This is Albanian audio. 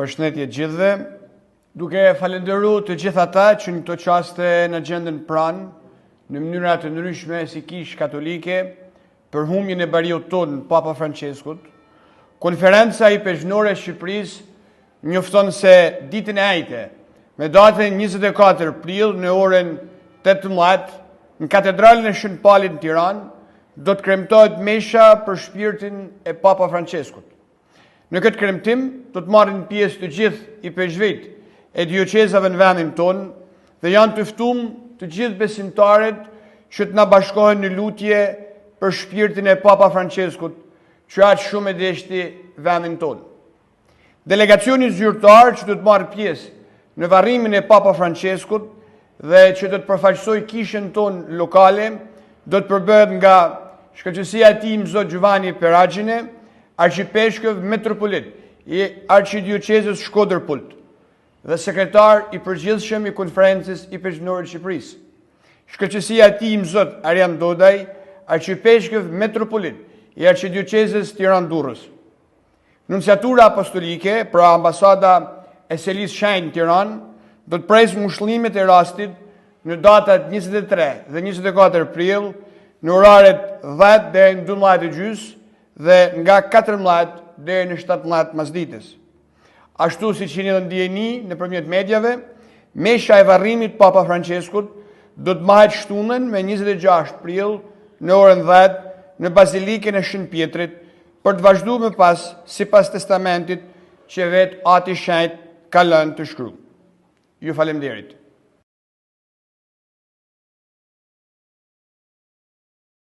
Përshëndetje gjithëve, duke falenderuar të gjithë ata që në këto qaste në gjenden pranë në mënyra të ndryshme si Kishë Katolike për humbjen e bariut tonë Papa Franceskut, konferenca i pejgjore e Shqipërisë njofton se ditën e ajte, me datën 24 prill në orën 18 në katedralën e Shën Palit në Tiranë, do të kremtohet mesha për shpirtin e Papa Franceskut. Në këtë kremtim, do të marrin pjesë të gjithë i pejgjvejt e dioqezave në vendin tonë dhe janë të ftuar të gjithë besimtarët që të na bashkohen në lutje për shpirtin e Papa Franceskut, që aq shumë e deshti vendin tonë. Delegacioni zyrtar që do të marrë pjesë në varrimin e Papa Franceskut dhe që do të përfaqësoj kishën tonë lokale, do të përbëhet nga Shkëlqësia e tij Zot Giovanni Peragjine, arqipeshkëv metropolit i arqidioqezës Shkodër-Pult dhe sekretar i përgjithshëm i konferencës i pejgjore të Shqipërisë. Shkëlqësia e tij Zot Arjan Dodaj, arqipeshkëv metropolit i arqidioqezës Tiranë-Durrës. Nunciatura apostolike pra ambasada e Selisë Shenjtë në Tiranë do të presë ngushëllimet e rastit në datat 23 dhe 24 prill në oraret 10 deri në 12:30 dhe nga 14 deri në 17 masditës. Ashtu si që një dhe ndjeni nëpërmjet medjave, mesha e varrimit Papa Franceskut do të mahet shtunën me 26 prill në orën 10 në Bazilikën e Shën Pjetrit për të vazhduar më pas sipas testamentit që vetë Ati i Shenjtë ka lënë të shkruar. Ju falemnderit.